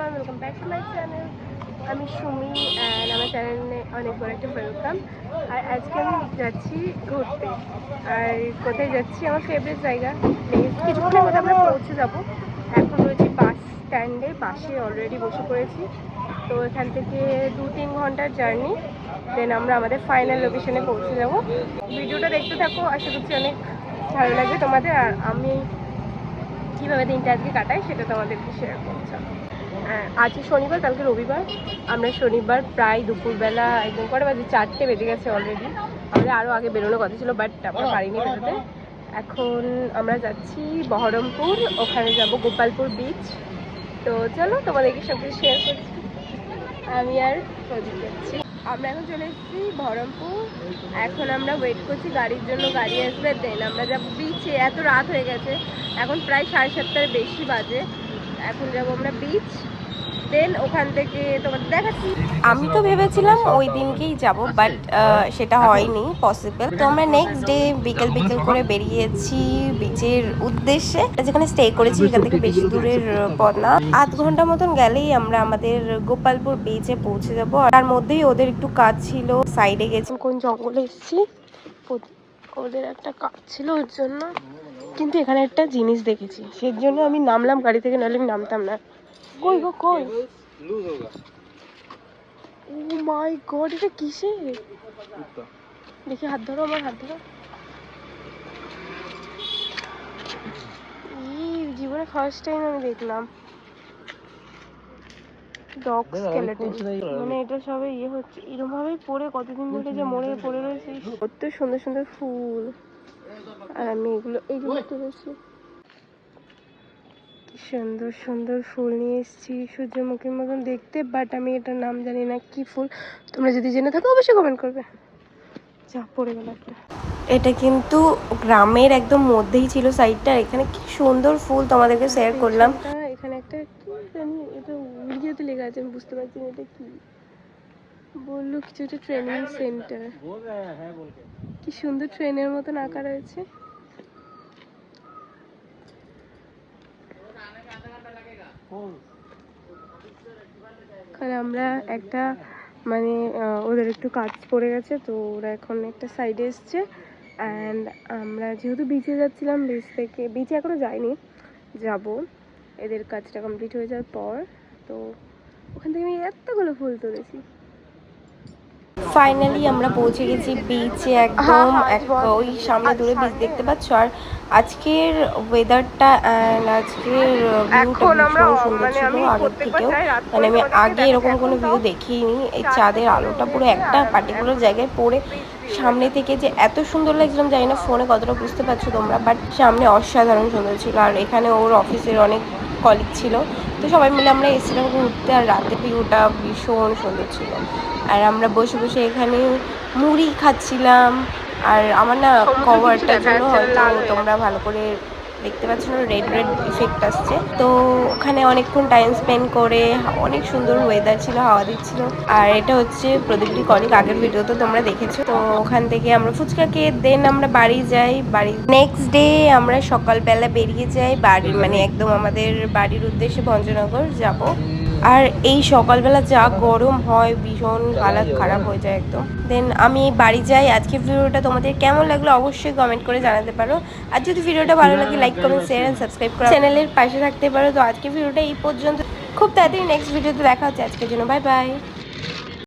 Everyone, welcome back to my channel. আমি Sumi and আমার চ্যানেলে অনেক বড় একটা ওয়েলকাম। আর আজকে আমি যাচ্ছি ঘুরতে। আর কোথায় যাচ্ছি? আমার ফেভারিট জায়গা। কিছুক্ষণের মধ্যে আমরা পৌঁছে যাব। এখন রয়েছি বাস স্ট্যান্ডে, বাসে অলরেডি বসে পড়েছি। তো এখান থেকে 2-3 ঘন্টার জার্নি, দেন আমরা আমাদের ফাইনাল লোকেশনে পৌঁছে যাব। ভিডিওটা দেখতে থাকো, আশা করছি অনেক ভালো লাগবে তোমাদের। আর আমি কীভাবে দিনটা আজকে কাটাই সেটা তোমাদেরকে শেয়ার করছি। আজকে শনিবার, কালকে রবিবার। আমরা শনিবার প্রায় দুপুরবেলা একদম কটা বাজে, 4টে বেজে গেছে অলরেডি। আমাদের আরও আগে বেরোনোর কথা ছিল, বাট আমরা পারিনি বেরোতে। এখন আমরা যাচ্ছি বহরমপুর, ওখানে যাব গোপালপুর বিচ। তো চলো তোমাদেরকে সব কিছু শেয়ার করছি। আমি আর প্রদীপ যাচ্ছি। আমরা এখন চলে এসেছি বহরমপুর। এখন আমরা ওয়েট করছি গাড়ির জন্য, গাড়ি আসবে, দেন আমরা যাবো বিচে। এত রাত হয়ে গেছে, এখন প্রায় 7:30-এর বেশি বাজে। এখন যাবো আমরা বিচ, দেন ওখান থেকে তোমাদের দেখাচ্ছি। আমি তো ভেবেছিলাম ওই দিনকেই যাব, বাট সেটা হয়নি পসিবল। তো আমরা নেক্সট ডে বিকেল বিকেল করে বেরিয়েছি বিচের উদ্দেশ্যে, যেখানে স্টে করেছি এখান থেকে বেশি দূরের পথ না, 8 ঘন্টা মতন গেলেই আমরা আমাদের গোপালপুর বিচে পৌঁছে যাব। তার মধ্যেই ওদের একটু কাজ ছিল, সাইডে গেছি। কোন জঙ্গলে এসেছি, ওদের একটা কাজ ছিল ওর জন্য। কিন্তু এখানে একটা জিনিস দেখেছি, সেই জন্য আমি নামলাম গাড়ি থেকে, নাহলে আমি নামতাম না। কই গো কই? ও মাই গড, এটা কিসের? দেখি, হাত ধরো, আমার হাত ধরো। এই জীবনে ফার্স্ট টাইম আমি দেখলাম ডগ স্কেলেটন। মানে এটা সবে ইয়ে হচ্ছে, এরকম ভাবেই পড়ে কতদিন ধরে যে মরে পড়ে রয়েছে। কত সুন্দর সুন্দর ফুল, আর আমি এগুলো এই যে তুলেছি। সুন্দর সুন্দর ফুল নিয়ে এসেছি, সূর্যমুখীর মতন দেখতে, বাট আমি এটার নাম জানি না কি ফুল। তোমরা যদি জেনে থাকো অবশ্যই কমেন্ট করবে। যা পড়ে গেল একটা। এটা কিন্তু গ্রামের একদম মধ্যেই ছিল সাইডটা। এখানে কি সুন্দর ফুল, তোমাদেরকে শেয়ার করলাম। এখানে একটা কি জানি, এটা উর্দুতে লেখা আছে, আমি বুঝতে পারছি না এটা কি। বললো কিছু একটা ট্রেনিং সেন্টার। কি সুন্দর ট্রেনের মতন আঁকা রয়েছে। কারণ আমরা একটা মানে ওদের একটু কাজ পড়ে গেছে, তো ওরা এখন একটা সাইডে এসছে। অ্যান্ড আমরা যেহেতু বিচে যাচ্ছিলাম, বিচে এখনও যাইনি, যাব এদের কাজটা কমপ্লিট হয়ে যাওয়ার পর। তো ওখান থেকে আমি এতগুলো ফুল তুলেছি। ফাইনালি আমরা পৌঁছে গেছি বিচে, একদম ওই সামনে দূরে বিচ দেখতে পাচ্ছ। আর আজকের ওয়েদারটা অ্যান্ড আজকের ভিউটা ভীষণ সুন্দর ছিল আগের থেকেও। মানে আমি আগে এরকম কোনো ভিউ দেখিনি। এই চাঁদের আলোটা পুরো একটা পার্টিকুলার জায়গায় পড়ে সামনে থেকে যে এত সুন্দর লাগছিলাম, জানি না ফোনে কতটা বুঝতে পারছো তোমরা, বাট সামনে অসাধারণ সুন্দর ছিল। আর এখানে ওর অফিসের অনেক কলিগ ছিল, তো সবাই মিলে আমরা এসেছিলাম ঘুরতে। আর রাতের ভিউটা ভীষণ সুন্দর ছিল। আর আমরা বসে বসে এখানে মুড়ি খাচ্ছিলাম। আর আমার না কভারটার জন্য হয়তো তোমরা ভালো করে দেখতে পাচ্ছ না, রেড রেড ইফেক্ট আসছে। তো ওখানে অনেকক্ষণ টাইম স্পেন্ড করে, অনেক সুন্দর ওয়েদার ছিল, হাওয়া দিচ্ছিল। আর এটা হচ্ছে প্রদীপটি কলিগ, আগের ভিডিও তো তোমরা দেখেছো। তো ওখান থেকে আমরা ফুচকা খেয়ে দেন আমরা বাড়ি যাই। নেক্সট ডে আমরা সকালবেলা বেরিয়ে যাই বাড়ি, মানে একদম আমাদের বাড়ির উদ্দেশ্যে ভঞ্জনগর যাব। আর এই সকালবেলা যা গরম হয়, ভীষণ হালাত খারাপ হয়ে যায় একদম। দেন আমি বাড়ি যাই। আজকের ভিডিওটা তোমাদের কেমন লাগলো অবশ্যই কমেন্ট করে জানাতে পারো। আর যদি ভিডিওটা ভালো লাগে like comment share and subscribe করে চ্যানেলের পাশে থাকতে পারো। তো আজকের ভিডিওটা এই পর্যন্ত, খুব তাড়াতাড়ি নেক্সট ভিডিওতে দেখা হচ্ছে। আজকের জন্য বাই বাই।